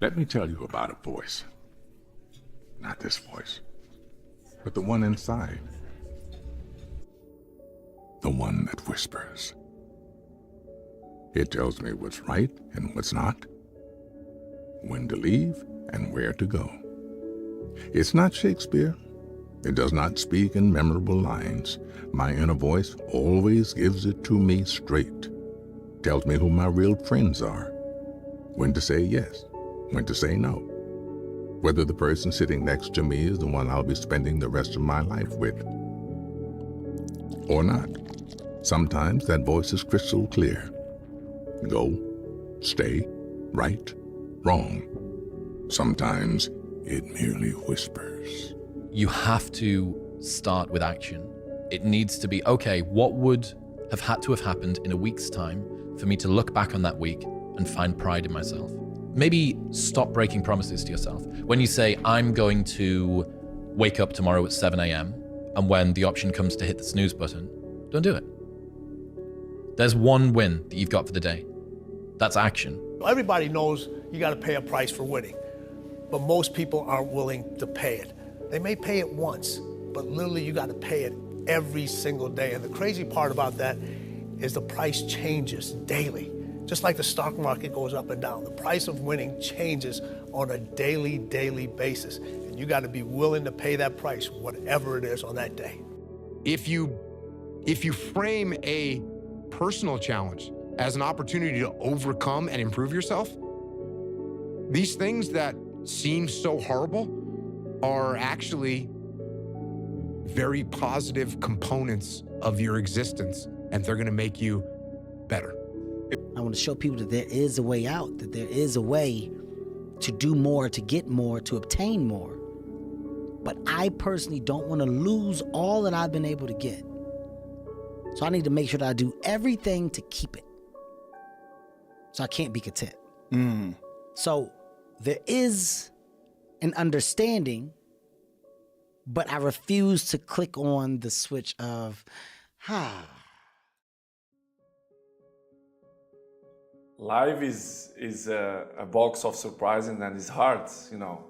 Let me tell you about a voice. Not this voice, but the one inside. The one that whispers. It tells me what's right and what's not, when to leave and where to go. It's not Shakespeare. It does not speak in memorable lines. My inner voice always gives it to me straight. Tells me who my real friends are, when to say yes, when to say no, whether the person sitting next to me is the one I'll be spending the rest of my life with or not. Sometimes that voice is crystal clear. Go, stay, right, wrong. Sometimes it merely whispers. You have to start with action. It needs to be, okay, what would have had to have happened in a week's time for me to look back on that week and find pride in myself? Maybe stop breaking promises to yourself. When you say, I'm going to wake up tomorrow at 7 a.m., and when the option comes to hit the snooze button, don't do it. There's one win that you've got for the day. That's action. Everybody knows you got to pay a price for winning, but most people aren't willing to pay it. They may pay it once, but literally you got to pay it every single day. And the crazy part about that is the price changes daily. Just like the stock market goes up and down, the price of winning changes on a daily basis. And you got to be willing to pay that price, whatever it is on that day. If you frame a personal challenge as an opportunity to overcome and improve yourself, these things that seem so horrible are actually very positive components of your existence, and they're gonna make you better. I want to show people that there is a way out, that there is a way to do more, to get more, to obtain more. But I personally don't want to lose all that I've been able to get. So I need to make sure that I do everything to keep it. So I can't be content. So there is an understanding, but I refuse to click on the switch of, Life is a box of surprises, and it's hard, you know.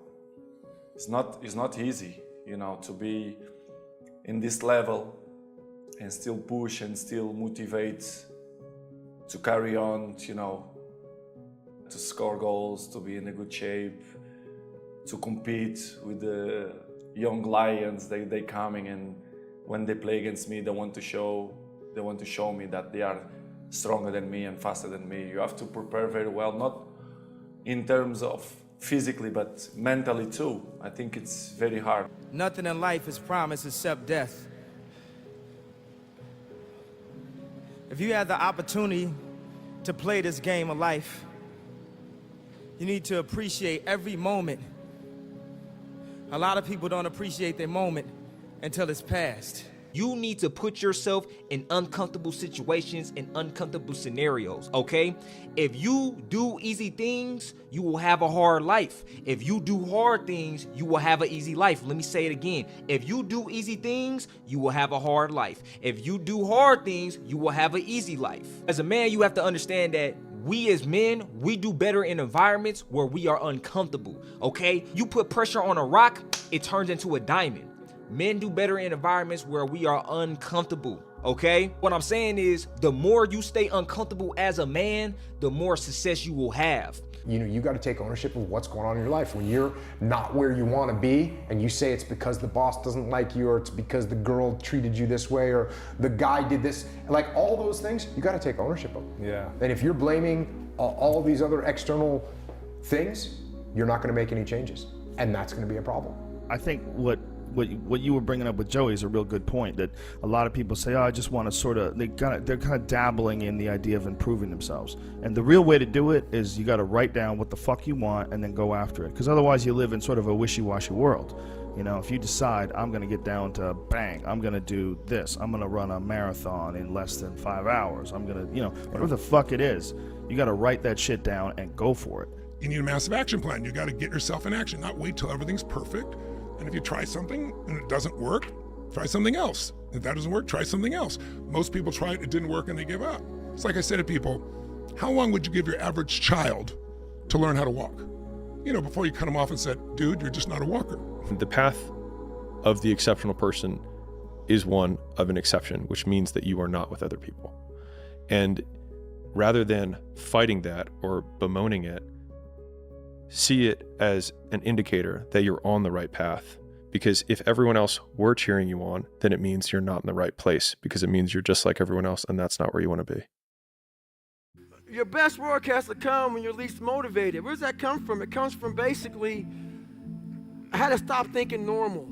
It's not easy, you know, to be in this level and still push and still motivate to carry on, you know, to score goals, to be in a good shape, to compete with the young lions. They coming, and when they play against me, they want to show me that they are stronger than me and faster than me. You have to prepare very well, not in terms of physically, but mentally too. I think it's very hard. Nothing in life is promised except death. If you had the opportunity to play this game of life, you need to appreciate every moment. A lot of people don't appreciate their moment until it's past. You need to put yourself in uncomfortable situations and uncomfortable scenarios, okay? If you do easy things, you will have a hard life. If you do hard things, you will have an easy life. Let me say it again. If you do easy things, you will have a hard life. If you do hard things, you will have an easy life. As a man, you have to understand that we as men, we do better in environments where we are uncomfortable, okay? You put pressure on a rock, it turns into a diamond. Men do better in environments where we are uncomfortable, okay? What I'm saying is, the more you stay uncomfortable as a man, the more success you will have. You know, you got to take ownership of what's going on in your life. When you're not where you want to be, and you say it's because the boss doesn't like you, or it's because the girl treated you this way, or the guy did this, like all those things, you got to take ownership of them. Yeah. And if you're blaming all these other external things, you're not going to make any changes, and that's going to be a problem. I think what you were bringing up with Joey is a real good point, that a lot of people say, oh, I just want to sort of, they're kind of dabbling in the idea of improving themselves. And the real way to do it is you got to write down what the fuck you want and then go after it. Because otherwise you live in sort of a wishy-washy world. You know, if you decide, I'm going to get down to bang, I'm going to do this, I'm going to run a marathon in less than 5 hours, I'm going to, you know, whatever the fuck it is, you got to write that shit down and go for it. You need a massive action plan. You got to get yourself in action, not wait till everything's perfect. And if you try something and it doesn't work, try something else. If that doesn't work, try something else. Most people try it didn't work, and they give up. It's like I said to people, how long would you give your average child to learn how to walk? before you cut them off and said, dude, you're just not a walker. The path of the exceptional person is one of an exception, which means that you are not with other people. And rather than fighting that or bemoaning it, see it as an indicator that you're on the right path. Because if everyone else were cheering you on, then it means you're not in the right place, because it means you're just like everyone else, and that's not where you want to be. Your best work has to come when you're least motivated. Where does that come from? It comes from basically, I had to stop thinking normal.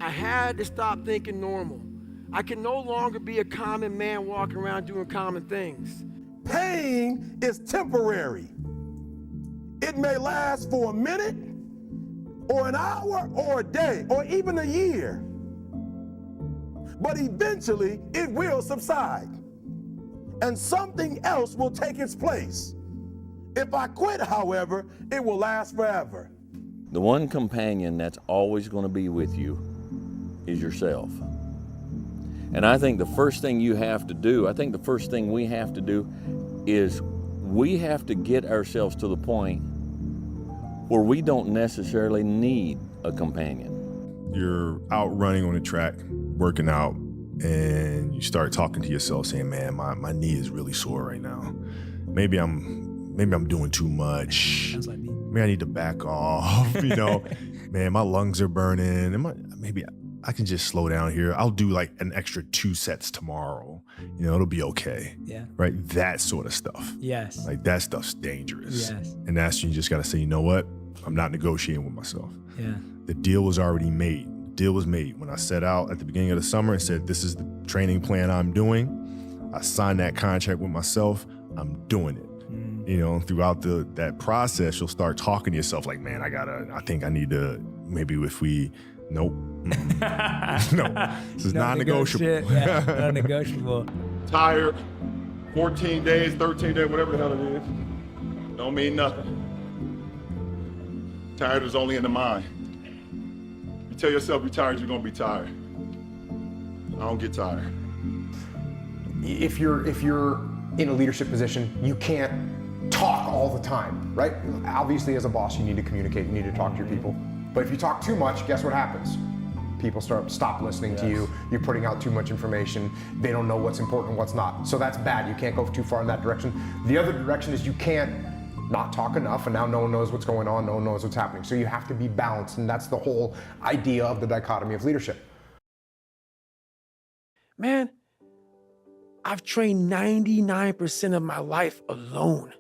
I had to stop thinking normal. I can no longer be a common man walking around doing common things. Pain is temporary. It may last for a minute, or an hour, or a day, or even a year. But eventually, it will subside, and something else will take its place. If I quit, however, it will last forever. The one companion that's always going to be with you is yourself. And I think the first thing we have to do is we have to get ourselves to the point where we don't necessarily need a companion. You're out running on the track, working out, and you start talking to yourself saying, man, my knee is really sore right now. Maybe I'm doing too much. Sounds like me. Maybe I need to back off, Man, my lungs are burning. Maybe I can just slow down here. I'll do like an extra 2 sets tomorrow. It'll be okay. Yeah. Right? That sort of stuff. Yes. Like that stuff's dangerous. Yes. And that's when you just got to say, you know what? I'm not negotiating with myself. Yeah. The deal was already made. The deal was made. When I set out at the beginning of the summer and said, this is the training plan I'm doing, I signed that contract with myself. I'm doing it. Throughout that process, you'll start talking to yourself like, man, I think I need to, maybe if we, nope. No, this is non-negotiable. Yeah, non-negotiable. Tired, 14 days, 13 days, whatever the hell it is, don't mean nothing. Tired is only in the mind. You tell yourself you're tired, you're gonna be tired. I don't get tired. If you're in a leadership position, you can't talk all the time, right? Obviously, as a boss, you need to communicate, you need to talk to your people. But if you talk too much, guess what happens? People stop listening to you. You're putting out too much information. They don't know what's important and what's not. So that's bad. You can't go too far in that direction. The other direction is you can't not talk enough, and now no one knows what's going on, no one knows what's happening. So you have to be balanced, and that's the whole idea of the dichotomy of leadership. Man, I've trained 99% of my life alone.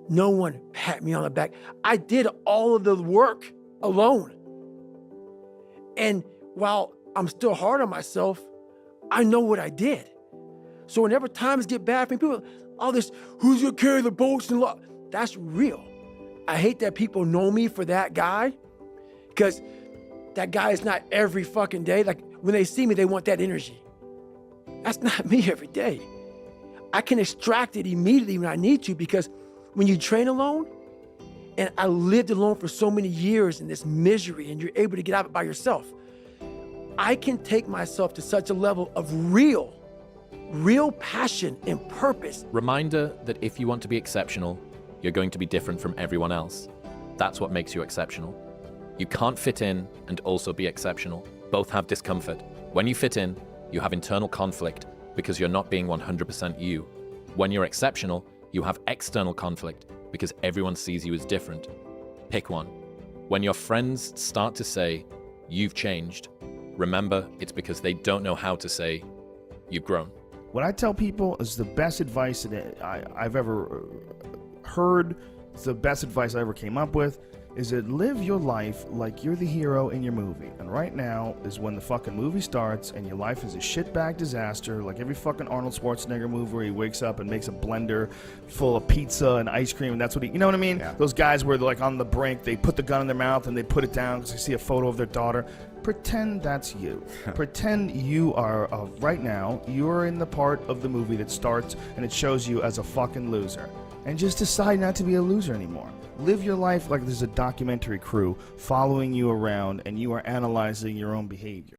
No one pat me on the back. I did all of the work alone. And while I'm still hard on myself, I know what I did. So whenever times get bad for me, people, all this, who's gonna carry the boats and love? That's real. I hate that people know me for that guy, because that guy is not every fucking day. Like when they see me, they want that energy. That's not me every day. I can extract it immediately when I need to, because when you train alone, and I lived alone for so many years in this misery, and you're able to get out of it by yourself, I can take myself to such a level of real passion and purpose. Reminder that if you want to be exceptional, you're going to be different from everyone else. That's what makes you exceptional. You can't fit in and also be exceptional. Both have discomfort. When you fit in, you have internal conflict because you're not being 100% you. When you're exceptional, you have external conflict because everyone sees you as different. Pick one. When your friends start to say, you've changed, remember it's because they don't know how to say, you've grown. What I tell people is the best advice that I've ever heard, it's the best advice I ever came up with, is that live your life like you're the hero in your movie. And right now is when the fucking movie starts and your life is a shitbag disaster, like every fucking Arnold Schwarzenegger movie where he wakes up and makes a blender full of pizza and ice cream, and that's what you know what I mean? Yeah. Those guys where they're like on the brink, they put the gun in their mouth and they put it down because they see a photo of their daughter. Pretend that's you. Pretend you are, right now, you're in the part of the movie that starts and it shows you as a fucking loser. And just decide not to be a loser anymore. Live your life like there's a documentary crew following you around and you are analyzing your own behavior.